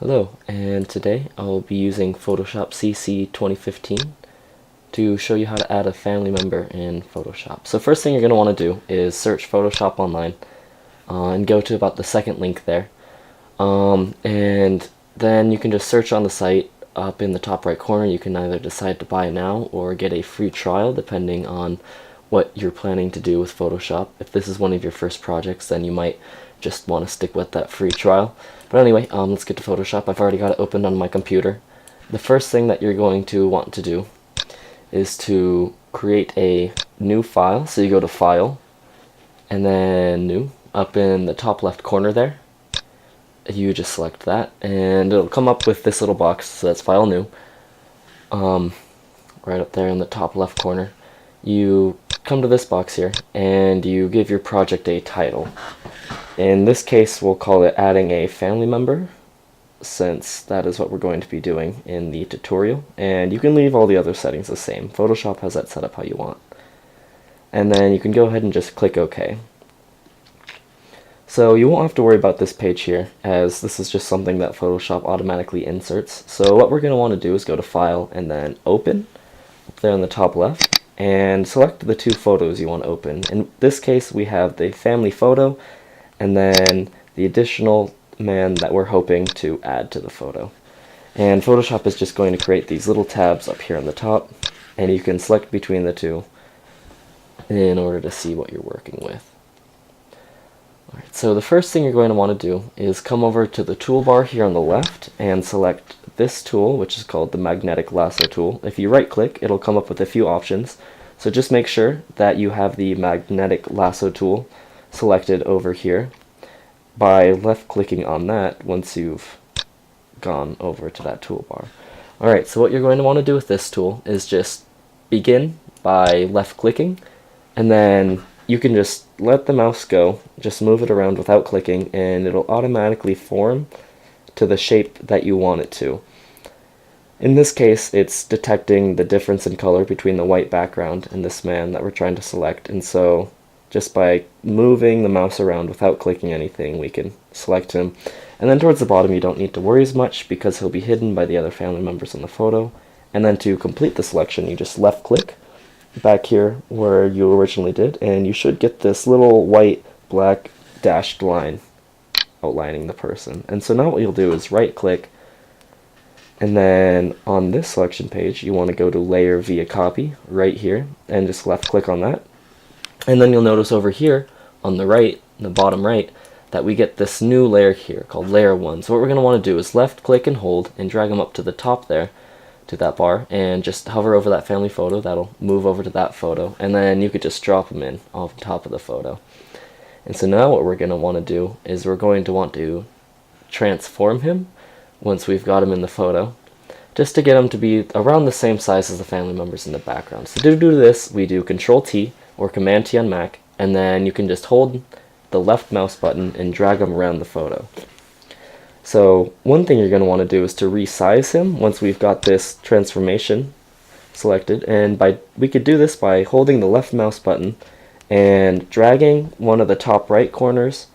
Hello, and today I'll be using Photoshop CC 2015 to show you how to add a family member in Photoshop. So first thing you're going to want to do is search Photoshop online and go to about the second link there. And then you can just search on the site. Up in the top right corner you can either decide to buy now or get a free trial depending on what you're planning to do with Photoshop. If this is one of your first projects, then you might just want to stick with that free trial. But anyway, let's get to Photoshop. I've already got it opened on my computer. The first thing that you're going to want to do is to create a new file. So you go to File, and then New. Up in the top left corner there, you just select that, and it'll come up with this little box. So that's File New. Right up there in the top left corner, you come to this box here, and you give your project a title. In this case, we'll call it Adding a Family Member, since that is what we're going to be doing in the tutorial. And you can leave all the other settings the same. Photoshop has that set up how you want. And then you can go ahead and just click OK. So you won't have to worry about this page here, as this is just something that Photoshop automatically inserts. So what we're going to want to do is go to File and then Open, up there on the top left, and select the two photos you want to open. In this case, we have the family photo and then the additional man that we're hoping to add to the photo. And Photoshop is just going to create these little tabs up here on the top, and you can select between the two in order to see what you're working with. Alright, so the first thing you're going to want to do is come over to the toolbar here on the left and select this tool, which is called the Magnetic Lasso tool. If you right click, it'll come up with a few options. So just make sure that you have the Magnetic Lasso tool selected over here by left clicking on that once you've gone over to that toolbar. Alright, so what you're going to want to do with this tool is just begin by left clicking, and then you can just let the mouse go, just move it around without clicking, and it'll automatically form to the shape that you want it to. In this case, it's detecting the difference in color between the white background and this man that we're trying to select, and so just by moving the mouse around without clicking anything, we can select him. And then towards the bottom, you don't need to worry as much because he'll be hidden by the other family members in the photo. And then to complete the selection, you just left click back here where you originally did, and you should get this little white black dashed line outlining the person. And so now what you'll do is right click, and then on this selection page you want to go to Layer via Copy right here and just left click on that. And then you'll notice over here on the right, the bottom right, that we get this new layer here called Layer 1. So what we're going to want to do is left click and hold and drag them up to the top there, to that bar, and just hover over that family photo. That'll move over to that photo, and then you could just drop them in off the top of the photo. And so now what we're going to want to do is we're going to want to transform him once we've got him in the photo, just to get him to be around the same size as the family members in the background. So to do this, we do Control T or Command T on Mac, and then you can just hold the left mouse button and drag them around the photo. So one thing you're going to want to do is to resize him once we've got this transformation selected, and we could do this by holding the left mouse button and dragging one of the top right corners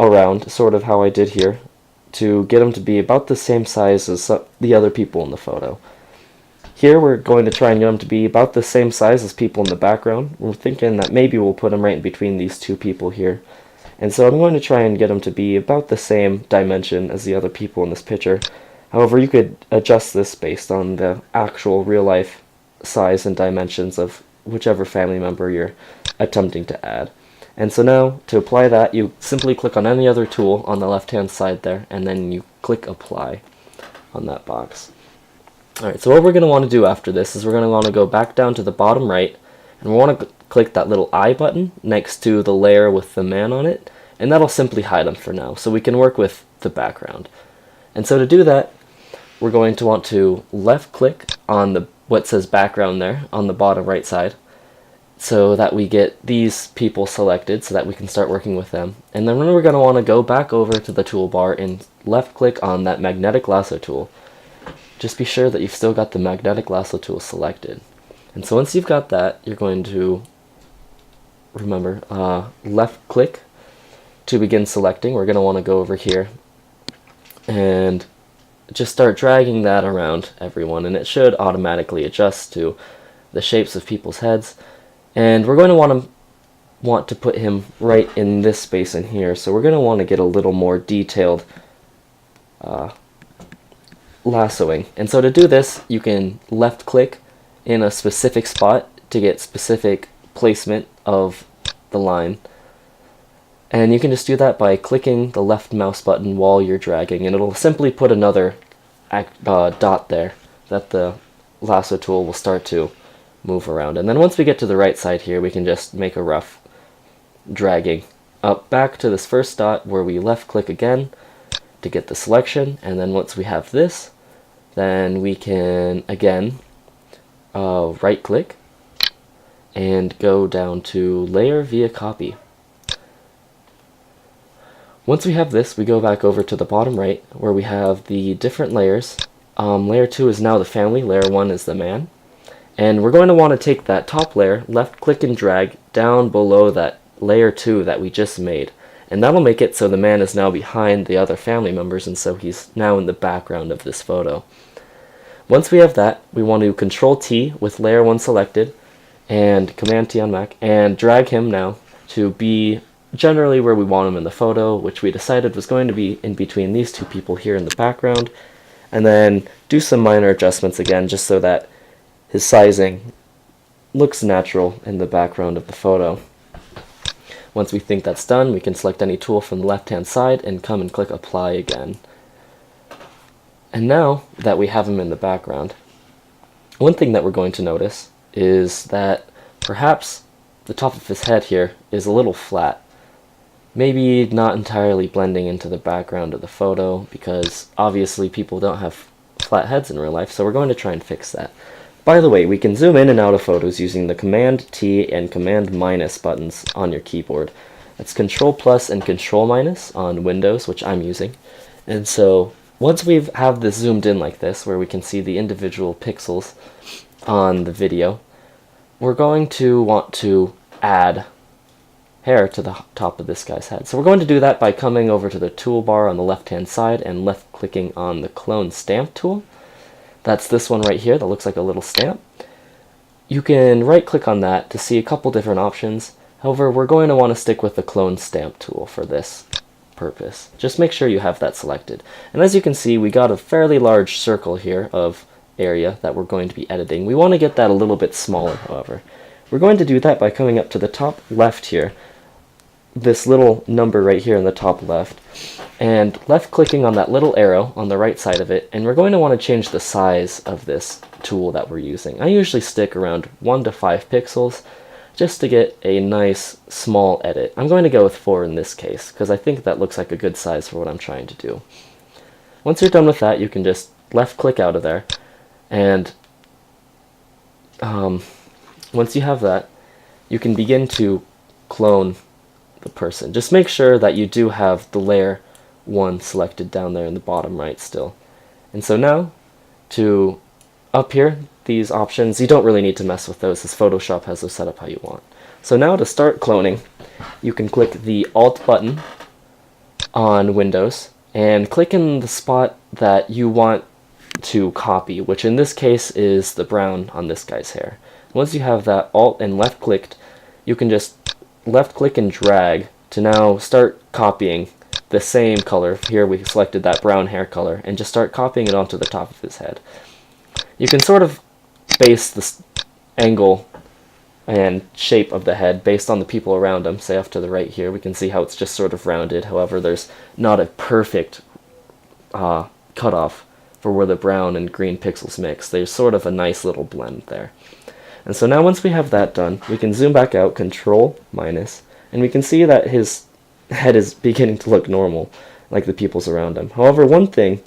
around, sort of how I did here, to get him to be about the same size as the other people in the photo. Here we're going to try and get him to be about the same size as people in the background. We're thinking that maybe we'll put him right in between these two people here. And so I'm going to try and get him to be about the same dimension as the other people in this picture. However, you could adjust this based on the actual real-life size and dimensions of whichever family member you're attempting to add. And so now, to apply that, you simply click on any other tool on the left-hand side there, and then you click Apply on that box. Alright, so what we're going to want to do after this is we're going to want to go back down to the bottom right, and we want to click that little I button next to the layer with the man on it, and that'll simply hide him for now, so we can work with the background. And so to do that, we're going to want to left click on what says background there on the bottom right side, so that we get these people selected so that we can start working with them. And then we're going to want to go back over to the toolbar and left click on that Magnetic Lasso tool. Just be sure that you've still got the Magnetic Lasso tool selected. And so once you've got that, you're going to remember left click to begin selecting. We're going to want to go over here and just start dragging that around everyone, and it should automatically adjust to the shapes of people's heads. And we're going to want to put him right in this space in here, so we're going to want to get a little more detailed lassoing. And so to do this, you can left click in a specific spot to get specific placement of the line. And you can just do that by clicking the left mouse button while you're dragging, and it'll simply put another dot there that the lasso tool will start to move around. And then once we get to the right side here, we can just make a rough dragging up back to this first dot where we left click again to get the selection. And then once we have this, then we can again right click and go down to layer via copy. Once we have this, we go back over to the bottom right where we have the different layers. Layer 2 is now the family, layer 1 is the man. And we're going to want to take that top layer, left click and drag down below that layer 2 that we just made. And that'll make it so the man is now behind the other family members, and so he's now in the background of this photo. Once we have that, we want to Control T with layer 1 selected and Command T on Mac and drag him now to be generally where we want him in the photo, which we decided was going to be in between these two people here in the background, and then do some minor adjustments again just so that his sizing looks natural in the background of the photo. Once we think that's done, we can select any tool from the left hand side and come and click apply again. And now that we have him in the background, one thing that we're going to notice is that perhaps the top of his head here is a little flat. Maybe not entirely blending into the background of the photo, because obviously people don't have flat heads in real life, so we're going to try and fix that. By the way, we can zoom in and out of photos using the Command T and Command minus buttons on your keyboard. That's Control plus and Control minus on Windows, which I'm using. And so once we have this zoomed in like this, where we can see the individual pixels on the video, we're going to want to add hair to the top of this guy's head. So we're going to do that by coming over to the toolbar on the left hand side and left clicking on the clone stamp tool. That's this one right here that looks like a little stamp. You can right click on that to see a couple different options. However, we're going to want to stick with the clone stamp tool for this purpose. Just make sure you have that selected. And as you can see, we got a fairly large circle here of area that we're going to be editing. We want to get that a little bit smaller, however. We're going to do that by coming up to the top left here, this little number right here in the top left, and left clicking on that little arrow on the right side of it, and we're going to want to change the size of this tool that we're using. I usually stick around 1 to 5 pixels just to get a nice small edit. I'm going to go with 4 in this case because I think that looks like a good size for what I'm trying to do. Once you're done with that, you can just left click out of there, and once you have that, you can begin to clone the person. Just make sure that you do have the layer 1 selected down there in the bottom right still. And so now, to up here, these options, you don't really need to mess with those, as Photoshop has those set up how you want. So now to start cloning, you can click the Alt button on Windows and click in the spot that you want to copy, which in this case is the brown on this guy's hair. Once you have that Alt and left clicked, you can just left click and drag to now start copying the same color. Here we selected that brown hair color, and just start copying it onto the top of his head. You can sort of base the angle and shape of the head based on the people around him. Say off to the right here, we can see how it's just sort of rounded. However, there's not a perfect cutoff for where the brown and green pixels mix. There's sort of a nice little blend there. And so now once we have that done, we can zoom back out, Control minus, and we can see that his head is beginning to look normal, like the people's around him. However, one thing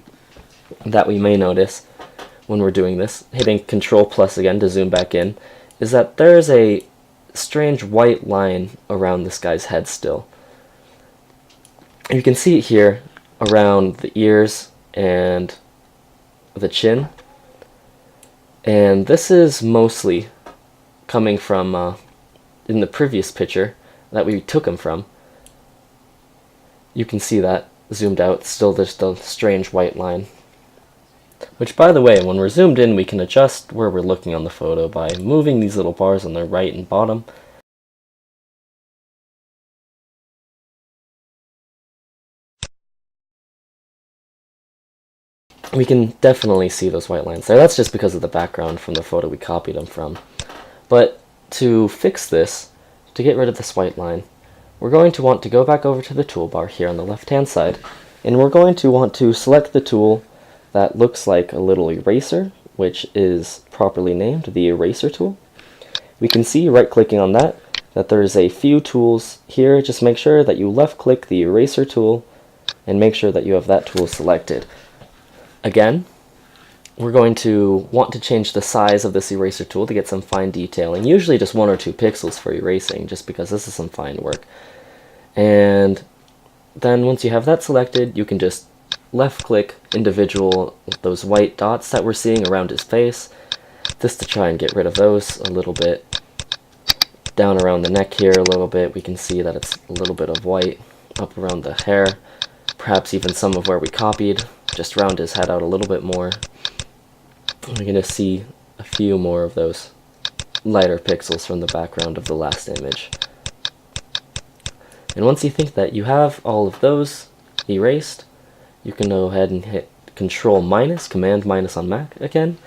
that we may notice when we're doing this, hitting Control plus again to zoom back in, is that there's a strange white line around this guy's head still. And you can see it here around the ears and the chin. And this is mostly coming from in the previous picture that we took him from. You can see that zoomed out, still just a strange white line. Which, by the way, when we're zoomed in, we can adjust where we're looking on the photo by moving these little bars on the right and bottom. We can definitely see those white lines there. That's just because of the background from the photo we copied them from. But to fix this, to get rid of this white line, we're going to want to go back over to the toolbar here on the left-hand side, and we're going to want to select the tool that looks like a little eraser, which is properly named the eraser tool. We can see right-clicking on that there's a few tools here. Just make sure that you left-click the eraser tool and make sure that you have that tool selected. Again, we're going to want to change the size of this eraser tool to get some fine detailing, usually just 1 or 2 pixels for erasing, just because this is some fine work. And then once you have that selected, you can just left-click individual those white dots that we're seeing around his face, just to try and get rid of those a little bit. Down around the neck here a little bit, we can see that it's a little bit of white up around the hair, perhaps even some of where we copied. Just round his head out a little bit more. We're going to see a few more of those lighter pixels from the background of the last image. And once you think that you have all of those erased, you can go ahead and hit Command minus on Mac again,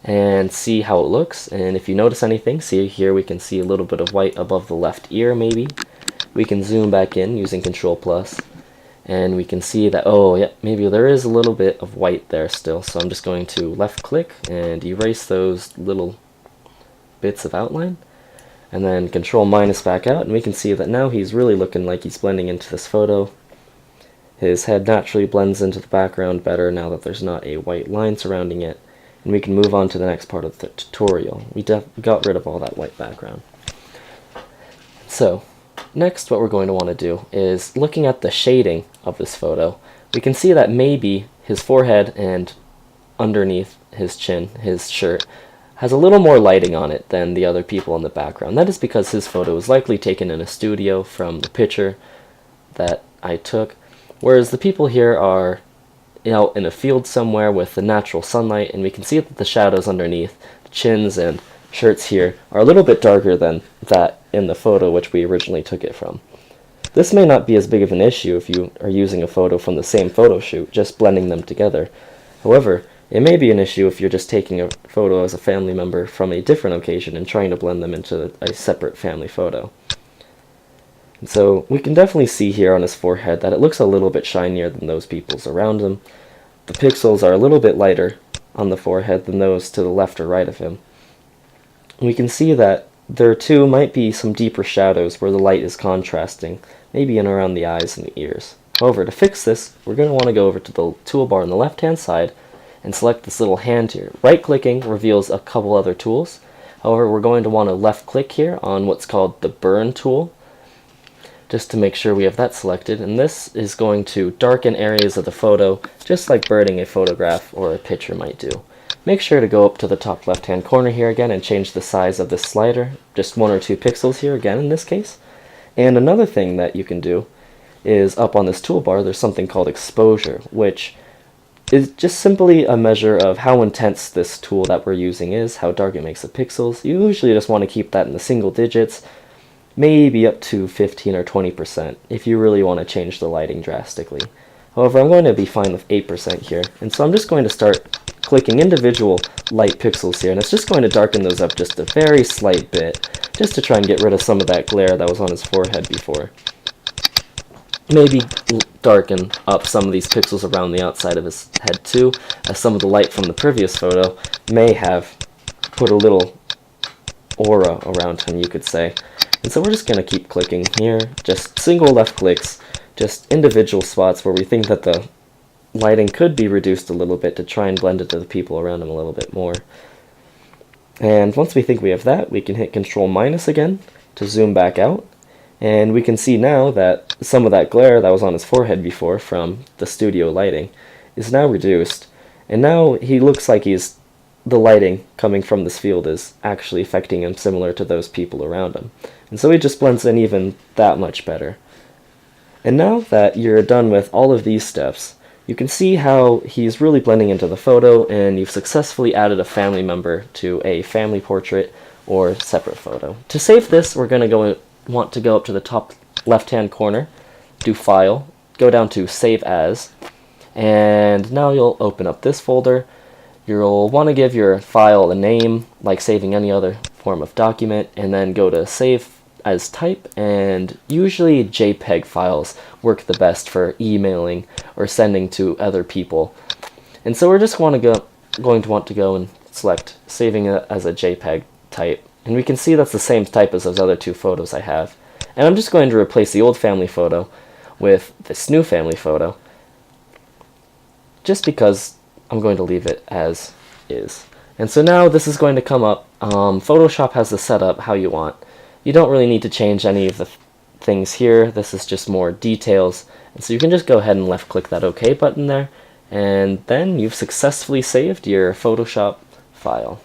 and see how it looks. And if you notice anything, see here we can see a little bit of white above the left ear maybe. We can zoom back in using Control Plus. And we can see that, oh yeah, maybe there is a little bit of white there still. So I'm just going to left click and erase those little bits of outline. And then Control minus back out, and we can see that now he's really looking like he's blending into this photo. His head naturally blends into the background better now that there's not a white line surrounding it. And we can move on to the next part of the tutorial. We got rid of all that white background. So, next, what we're going to want to do is looking at the shading of this photo. We can see that maybe his forehead and underneath his chin, his shirt, has a little more lighting on it than the other people in the background. That is because his photo was likely taken in a studio from the picture that I took, whereas the people here are out in a field somewhere with the natural sunlight, and we can see that the shadows underneath the chins and shirts here are a little bit darker than that in the photo which we originally took it from. This may not be as big of an issue if you are using a photo from the same photo shoot, just blending them together. However, it may be an issue if you're just taking a photo as a family member from a different occasion and trying to blend them into a separate family photo. And so we can definitely see here on his forehead that it looks a little bit shinier than those people's around him. The pixels are a little bit lighter on the forehead than those to the left or right of him. We can see that there too might be some deeper shadows where the light is contrasting, maybe in around the eyes and the ears. However, to fix this, we're going to want to go over to the toolbar on the left-hand side and select this little hand here. Right-clicking reveals a couple other tools. However, we're going to want to left-click here on what's called the Burn tool, just to make sure we have that selected. And this is going to darken areas of the photo, just like burning a photograph or a picture might do. Make sure to go up to the top left-hand corner here again and change the size of this slider, just 1 or 2 pixels here again in this case. And another thing that you can do is up on this toolbar, there's something called exposure, which is just simply a measure of how intense this tool that we're using is, how dark it makes the pixels. You usually just want to keep that in the single digits, maybe up to 15 or 20% if you really want to change the lighting drastically. However, I'm going to be fine with 8% here, and so I'm just going to start clicking individual light pixels here, and it's just going to darken those up just a very slight bit, just to try and get rid of some of that glare that was on his forehead before. Maybe darken up some of these pixels around the outside of his head too, as some of the light from the previous photo may have put a little aura around him, you could say. And so we're just going to keep clicking here, just single left clicks, just individual spots where we think that the lighting could be reduced a little bit to try and blend it to the people around him a little bit more. And once we think we have that, we can hit Control minus again to zoom back out. And we can see now that some of that glare that was on his forehead before from the studio lighting is now reduced. And now he looks like the lighting coming from this field is actually affecting him similar to those people around him. And so he just blends in even that much better. And now that you're done with all of these steps, you can see how he's really blending into the photo, and you've successfully added a family member to a family portrait or separate photo. To save this, we're going to want to go up to the top left-hand corner, do File, go down to Save As, and now you'll open up this folder. You'll want to give your file a name, like saving any other form of document, and then go to Save as Type, and usually JPEG files work the best for emailing or sending to other people. And so we're just going to want to go and select Saving it as a JPEG type, and we can see that's the same type as those other two photos I have. And I'm just going to replace the old family photo with this new family photo, just because I'm going to leave it as is. And so now this is going to come up. Photoshop has the setup how you want. You don't really need to change any of the things here. This is just more details. And so you can just go ahead and left click that OK button there, and then you've successfully saved your Photoshop file.